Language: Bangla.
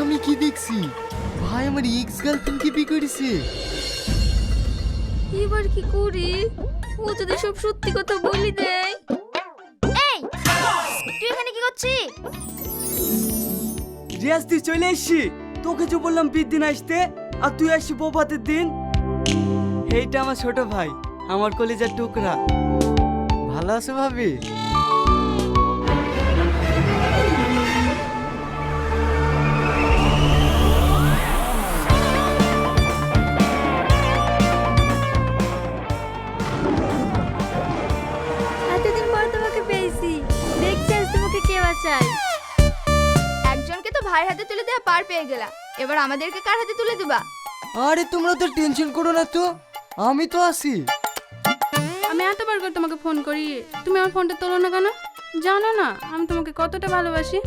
আমি কি দেখছি? ভাই আমার এক্স গার্লফ্রেন্ডকে বিয়ে করেছে। এবার কি করি? ও যদি সব সত্যি কথা বলি দেয়। এই তুই এখানে কি করছিস? রিয়াজ তুই চলে এসছি। তোকে যে বললাম বিয়ের দিন আসতে, আর তুই আসছি বৌভাতের দিন। এইটা আমার ছোট ভাই, আমার কলিজার টুকরা। ভালো আছো ভাবি? এতদিন পর তোমাকে পেয়েছি। দেখছি আজ তোমাকে কে বাঁচায়। একজনকে তো ভাইয়ের হাতে তুলে দেওয়া পার পেয়ে গেলা, এবার আমাদেরকে কার হাতে তুলে দিবা? আরে তোমরা তো টেনশন করো না তো, আমি তো আছি। আমি এতবার করে তোমাকে ফোন করি, তুমি আমার ফোনটা তোলো না কেন? জানো না আমি তোমাকে কতটা ভালোবাসি।